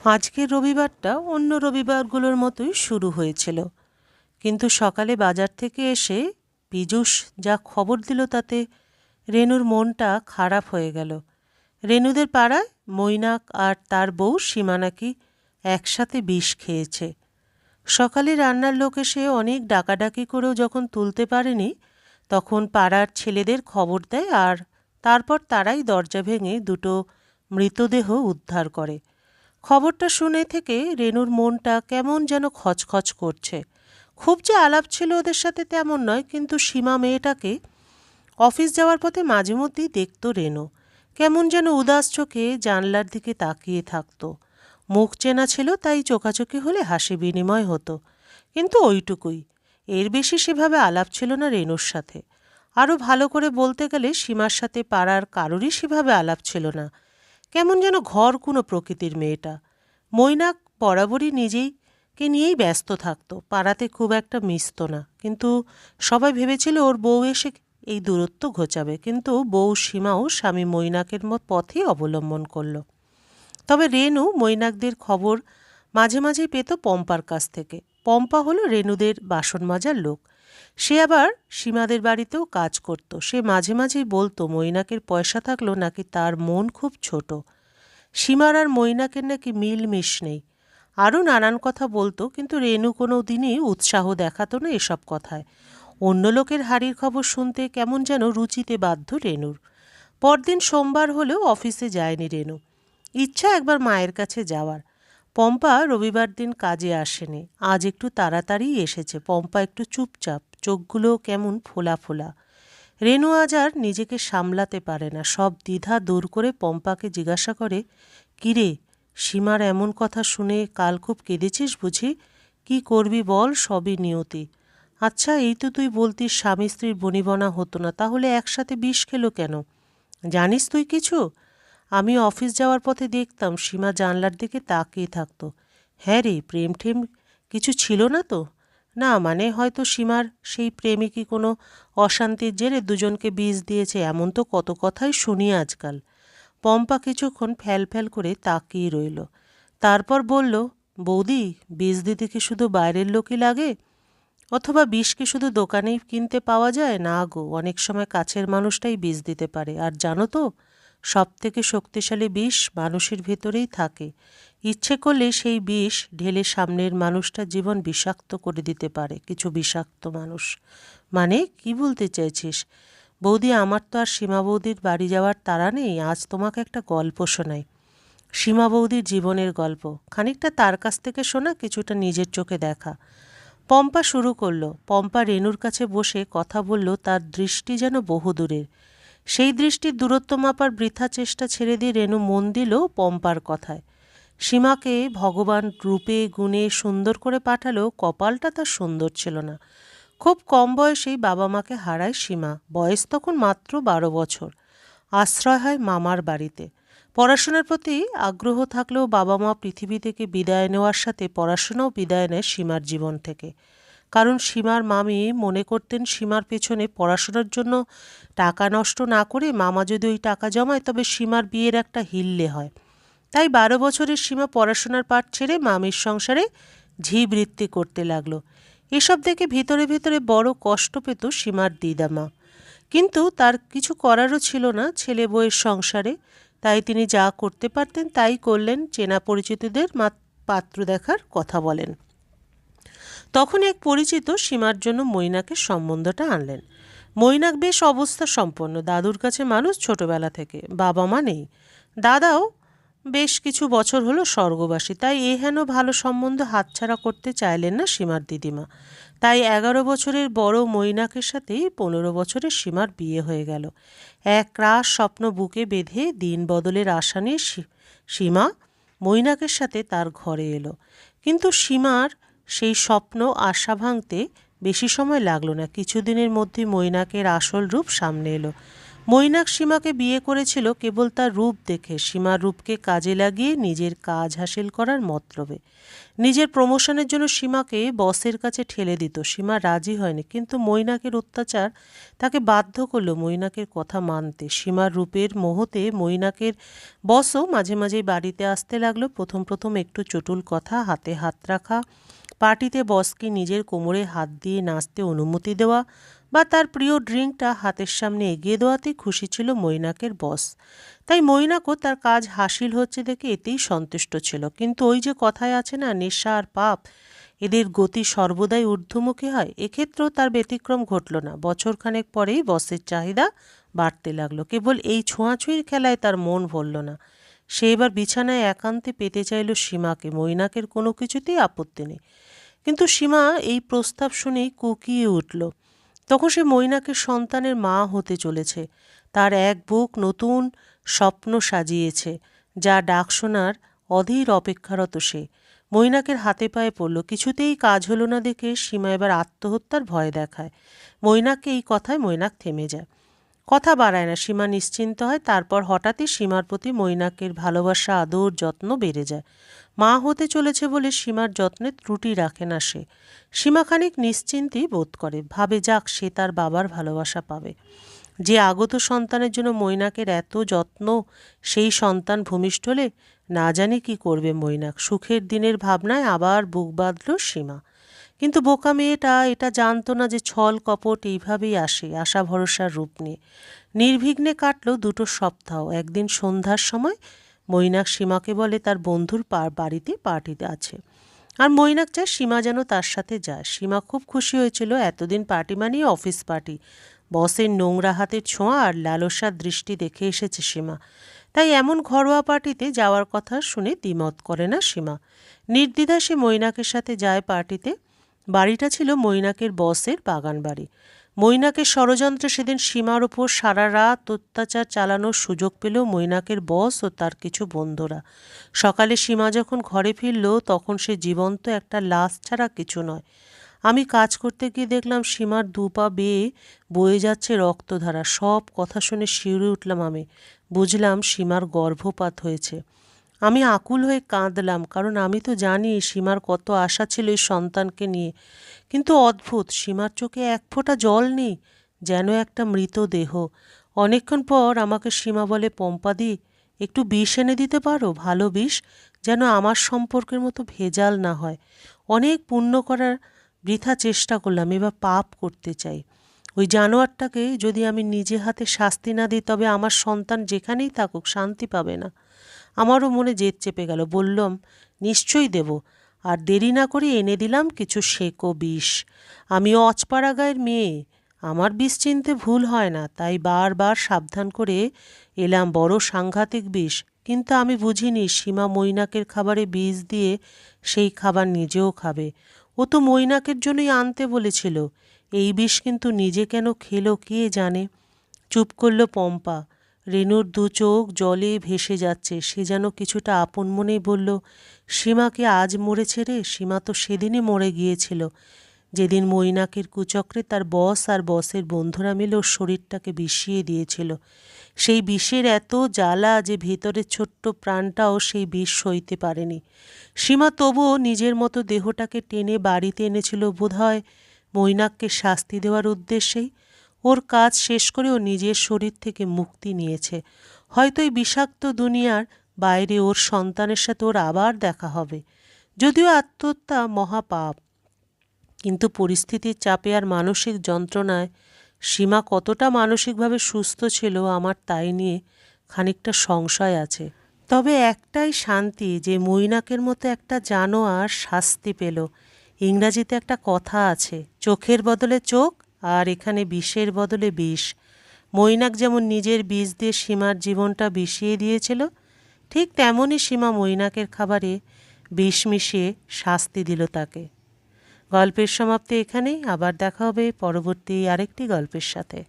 আজকের রবিবারটা অন্য রবিবারগুলোর মতোই শুরু হয়েছিল, কিন্তু সকালে বাজার থেকে এসে পীযূষ যা খবর দিল তাতে রেনুর মনটা খারাপ হয়ে গেল। রেনুদের পাড়ায় মৈনাক আর তার বউ সীমা নাকি একসাথে বিষ খেয়েছে। সকালে রান্নার লোক এসে অনেক ডাকাডাকি করেও যখন তুলতে পারেনি, তখন পাড়ার ছেলেদের খবর দেয় আর তারপর তারাই দরজা ভেঙে দুটো মৃতদেহ উদ্ধার করে। খবরটা শুনে থেকে রেনুর মনটা কেমন যেন খচখচ করছে। খুব যে আলাপ ছিল ওদের সাথে তেমন নয়, কিন্তু সীমা মেয়েটাকে অফিস যাওয়ার পথে মাঝে মধ্যেই দেখতো রেনু। কেমন যেন উদাস চোখে জানলার দিকে তাকিয়ে থাকতো। মুখ চেনা ছিল, তাই চোখাচোখি হলে হাসি বিনিময় হতো, কিন্তু ওইটুকুই। এর বেশি সেভাবে আলাপ ছিল না রেনুর সাথে। আরও ভালো করে বলতে গেলে সীমার সাথে পাড়ার কারোরই সেভাবে আলাপ ছিল না। কেমন যেন ঘর কোনো প্রকৃতির মেয়েটা। মৈনাক বরাবরই নিজেকে নিয়েই ব্যস্ত থাকতো, পাড়াতে খুব একটা মিশত না, কিন্তু সবাই ভেবেছিল ওর বউ এসে এই দূরত্ব ঘোচাবে, কিন্তু বউ সীমাও স্বামী মৈনাকের পথেই অবলম্বন করল। তবে রেনু মৈনাকদের খবর মাঝে মাঝেই পেত পম্পার কাছ থেকে। পম্পা হলো রেনুদের বাসন মাজার লোক। সে আবার সীমাদের বাড়িতেও কাজ করত। সে মাঝে মাঝেই বলতো মৈনাকের পয়সা থাকলো নাকি তার মন খুব ছোট, সীমার আর মৈনাকের নাকি মিলমিশ নেই। আরও নানান কথা বলতো, কিন্তু রেনু কোনো দিনই উৎসাহ দেখাতো না এসব কথায়। অন্য লোকের হাড়ির খবর শুনতে কেমন যেন রুচিতে বাধ্য রেনুর। পরদিন সোমবার হলেও অফিসে যায়নি রেনু। ইচ্ছা একবার মায়ের কাছে যাওয়ার। পম্পা রবিবার দিন কাজে আসেনি, আজ একটু তাড়াতাড়িই এসেছে। পম্পা একটু চুপচাপ, চোখগুলো কেমন ফোলা ফোলা। রেনু আজ আর নিজেকে সামলাতে পারে না, সব দ্বিধা দূর করে পম্পাকে জিজ্ঞাসা করে, কিরে, সীমার এমন কথা শুনে কাল খুব কেঁদেছিস বুঝি? কি করবি বল, সবই নিয়তি। আচ্ছা, এই তো তুই বলতিস স্বামী স্ত্রীর বনিবনা হতো না, তাহলে একসাথে বিষ খেলো কেন? জানিস তুই কিছু? আমি অফিস যাওয়ার পথে দেখতাম সীমা জানলার দিকে তাকিয়ে থাকতো। হ্যাঁ রে, প্রেম ঠেম কিছু ছিল না তো? না মানে হয়তো সীমার সেই প্রেমিকই কোনো অশান্তির জেরে দুজনকে বিষ দিয়েছে, এমন তো কত কথাই শুনি আজকাল। পম্পা কিছুক্ষণ ফ্যাল ফ্যাল করে তাকিয়ে রইল, তারপর বলল, বৌদি, বিষ দিতে কি শুধু বাইরের লোকই লাগে? অথবা বিষ কি শুধু দোকানেই কিনতে পাওয়া যায়? না গো, অনেক সময় কাছের মানুষটাই বিষ দিতে পারে। আর জানো তো, সব থেকে শক্তিশালী বিষ মানুষের ভেতরেই থাকে। ইচ্ছে করলে সেই বিষ ঢেলে সামনের মানুষটার জীবন বিষাক্ত করে দিতে পারে কিছু বিষাক্ত মানুষ। মানে কি বলতে চাইছিস? বৌদি, আমার তো আর সীমা বৌদির বাড়ি যাওয়ার তাড়া নেই। আজ তোমাকে একটা গল্প শোনাই, সীমা বৌদির জীবনের গল্প। খানিকটা তার কাছ থেকে শোনা, কিছুটা নিজের চোখে দেখা। পম্পা শুরু করলো। পম্পা রেনুর কাছে বসে কথা বলল, তার দৃষ্টি যেন বহুদূরের। সেই দৃষ্টির দূরত্ব মাপার বৃথা চেষ্টা ছেড়ে দিয়ে রেনু মন দিল পম্পার কথায়। সীমাকে ভগবান রূপে গুণে সুন্দর করে পাঠালেও কপালটা তার সুন্দর ছিল না। খুব কম বয়সেই বাবা মাকে হারায় সীমা। বয়স তখন মাত্র 12 বছর। আশ্রয় হয় মামার বাড়িতে। পড়াশোনার প্রতি আগ্রহ থাকলেও বাবা মা পৃথিবী থেকে বিদায় নেওয়ার সাথে পড়াশোনাও বিদায় নেয় সীমার জীবন থেকে। কারণ সীমার মামি মনে করতেন সীমার পেছনে পড়াশোনার জন্য টাকা নষ্ট না করে মামা যদি ওই টাকা জমায় তবে সীমার বিয়ের একটা হিল্লে হয়। তাই 12 বছরের সীমা পড়াশোনার পাঠ ছেড়ে মামির সংসারে ঝিবৃত্তি করতে লাগলো। এসব দেখে ভিতরে ভিতরে বড় কষ্ট পেত সীমার দিদামা, কিন্তু তার কিছু করারও ছিল না ছেলে বউয়ের সংসারে। তাই তিনি যা করতে পারতেন তাই করলেন। চেনা পরিচিতদের পাত্র দেখার কথা বলেন। তখন এক পরিচিত সীমার জন্য মৈনাকের সম্বন্ধটা আনলেন। মৈনাক বেশ অবস্থা সম্পন্ন, দাদুর কাছে মানুষ ছোটবেলা থেকে, বাবা মা নেই। দাদাও বেশ কিছু বছর হলো স্বর্গবাসী, তাই হেন ভালো সম্বন্ধ হাতছাড়া করতে চাইলেন না সীমার দিদিমা। তাই 11 বছরের বড় মৈনাকের সাথেই 15 বছরের সীমার বিয়ে হয়ে গেল। এক রাস স্বপ্ন বুকে বেঁধে দিন বদলের আশা নিয়ে সীমা মৈনাকের সাথে তার ঘরে এলো। কিন্তু সীমার সেই স্বপ্ন আশা ভাঙতে বেশি সময় লাগলো না। কিছুদিনের মধ্যে মৈনাকের আসল রূপ সামনে এলো। মৈনাক সীমাকে বিয়ে করেছিল কেবল তার রূপ দেখে, সীমার রূপকে কাজে লাগিয়ে নিজের কাজ হাসিল করার মতলবে। নিজের প্রমোশনের জন্য সীমাকে বসের কাছে ঠেলে দিত। সীমা রাজি হয়নি, কিন্তু মৈনাকের অত্যাচার তাকে বাধ্য করলো মৈনাকের কথা মানতে। সীমার রূপের মোহতে মৈনাকের বসও মাঝে মাঝেই বাড়িতে আসতে লাগলো। প্রথম প্রথম একটু চটুল কথা, হাতে হাত রাখা, পার্টিতে বসকে নিজের কোমরে হাত দিয়ে নাচতে অনুমতি দেওয়া বা তার প্রিয় ড্রিঙ্কটা হাতের সামনে এগিয়ে দেওয়াতেই খুশি ছিল মৈনাকের বস। তাই মৈনাকও তার কাজ হাসিল হচ্ছে দেখে এতেই সন্তুষ্ট ছিল। কিন্তু ওই যে কথায় আছে না, নেশা আর পাপ এদের গতি সর্বদাই ঊর্ধ্বমুখী হয়, এক্ষেত্রেও তার ব্যতিক্রম ঘটল না। বছরখানেক পরেই বসের চাহিদা বাড়তে লাগলো। কেবল এই ছোঁয়াছুঁয়ির খেলায় তার মন ভরল না। সে এবার বিছানায় একান্তে পেতে চাইল সীমাকে। মৈনাকের কোনো কিছুতেই আপত্তি নেই, কিন্তু সীমা এই প্রস্তাব শুনেই কুঁকিয়ে উঠল। তখন সে মৈনাকের সন্তানের মা হতে চলেছে। তার এক বুক নতুন স্বপ্ন সাজিয়েছে, যা ডাক শোনার অধীর অপেক্ষারত সে। মৈনাকের হাতে পায়ে পড়ল। কিছুতেই কাজ হলো না দেখে সীমা এবার আত্মহত্যার ভয় দেখায়। মৈনাককে এই কথায় মৈনাক থেমে যায়, কথা বাড়ায় না। সীমা নিশ্চিন্ত হয়। তারপর হঠাৎই সীমার প্রতি মৈনাকের ভালোবাসা, আদর, যত্ন বেড়ে যায়। মা হতে চলেছে বলে সীমার যত্নে ত্রুটি রাখে না সে। সীমা খানিক নিশ্চিন্তই বোধ করে, ভাবে যাক সে তার বাবার ভালোবাসা পাবে। যে আগত সন্তানের জন্য মৈনাকের এত যত্ন, সেই সন্তান ভূমিষ্ঠ হলে না জানি কি করবে মৈনাক। সুখের দিনের ভাবনায় আবার বুক বাঁধল সীমা। কিন্তু বোকা মেয়েটা এটা জানতো না যে ছল কপট এইভাবেই আসে, আশা ভরসার রূপ নিয়ে। নির্বিঘ্নে কাটল 2 সপ্তাহ। একদিন সন্ধ্যার সময় মৈনাক সীমাকে বলে তার বন্ধুর বাড়িতে পার্টিতে আছে, আর মৈনাক চায় সীমা যেন তার সাথে যায়। সীমা খুব খুশি হয়েছিল। এতদিন পার্টি মানেই অফিস পার্টি, বসের নোংরা হাতের ছোঁয়া আর লালসার দৃষ্টি দেখে এসেছে সীমা। তাই এমন ঘরোয়া পার্টিতে যাওয়ার কথা শুনে দ্বিমত করে না সীমা। নির্দ্বিধায় সে মৈনাকের সাথে যায় পার্টিতে। বাড়িটা ছিল মৈনাকের বসের বাগান বাড়ি। মৈনাকের ষড়যন্ত্রে সেদিন সীমার ওপর সারা রাত অত্যাচার চালানোর সুযোগ পেল মৈনাকের বস ও তার কিছু বন্ধুরা। সকালে সীমা যখন ঘরে ফিরল তখন সে জীবন্ত একটা লাশ ছাড়া কিছু নয়। আমি কাজ করতে গিয়ে দেখলাম সীমার 2 পা বেয়ে বয়ে যাচ্ছে রক্তধারা। সব কথা শুনে শিউরে উঠলাম আমি। বুঝলাম সীমার গর্ভপাত হয়েছে। আমি আকুল হয়ে কাঁদলাম, কারণ আমি তো জানি সীমার কত আশা ছিল এই সন্তানকে নিয়ে। কিন্তু অদ্ভুত, সীমার চোখে এক ফোঁটা জল নেই, যেন একটা মৃতদেহ। অনেকক্ষণ পর আমাকে সীমা বলে, পম্পাদি, একটু বিষ এনে দিতে পারো, ভালো বিষ, যেন আমার সম্পর্কের মতো ভেজাল না হয়। অনেক পুণ্য করার বৃথা চেষ্টা করলাম, এবার পাপ করতে চাই। ওই জানোয়ারটাকে যদি আমি নিজে হাতে শাস্তি না দিই তবে আমার সন্তান যেখানেই থাকুক শান্তি পাবে না। আমারও মনে জেদ চেপে গেল। বললাম, নিশ্চয়ই দেব। আর দেরি না করে এনে দিলাম কিছু সেকো বিষ। আমিও অচপাড়া গায়ের মেয়ে, আমার বিষ চিনতে ভুল হয় না, তাই বারবার সাবধান করে এলাম, বড় সাংঘাতিক বিষ। কিন্তু আমি বুঝিনি সীমা মৈনাকের খাবারে বিষ দিয়ে সেই খাবার নিজেও খাবে। ও তো মৈনাকের জন্যই আনতে বলেছিল। এই বিষ কিন্তু নিজে কেন খেলো কে জানে। চুপ করল পম্পা। রেনুর 2 চোখ জলে ভেসে যাচ্ছে। সে যেন কিছুটা আপন মনেই বলল, সীমা কি আজ মরেছে রে? সীমা তো সেদিনই মরে গিয়েছিল, যেদিন মৈনাকের কুচক্রে তার বস আর বসের বন্ধুরা মিলে ওর শরীরটাকে বিষিয়ে দিয়েছিল। সেই বিষের এত জ্বালা যে ভেতরের ছোট্ট প্রাণটাও সেই বিষ সইতে পারেনি। সীমা তবুও নিজের মতো দেহটাকে টেনে বাড়িতে এনেছিল বোধহয় মৈনাককে শাস্তি দেওয়ার উদ্দেশ্যেই। ওর কাজ শেষ করে ও নিজের শরীর থেকে মুক্তি নিয়েছে। হয়তো এই বিষাক্ত দুনিয়ার বাইরে ওর সন্তানের সাথে ওর আবার দেখা হবে। যদিও আত্মহত্যা মহাপাপ, কিন্তু পরিস্থিতির চাপে আর মানসিক যন্ত্রণায় সীমা কতটা মানসিকভাবে সুস্থ ছিল আমার তাই নিয়ে খানিকটা সংশয় আছে। তবে একটাই শান্তি যে মৈনাকের মতো একটা জানোয়ার শাস্তি পেল। ইংরাজিতে একটা কথা আছে, চোখের বদলে চোখ, আর এখানে বিষের বদলে বিষ। মৈনাক যেমন নিজের বিষ দিয়ে সীমার জীবনটা বিষিয়ে দিয়েছিল, ঠিক তেমনই সীমা মৈনাকের খাবারে বিষ মিশিয়ে শাস্তি দিল তাকে। গল্পের সমাপ্তি এখানেই। আবার দেখা হবে পরবর্তী আরেকটি গল্পের সাথে।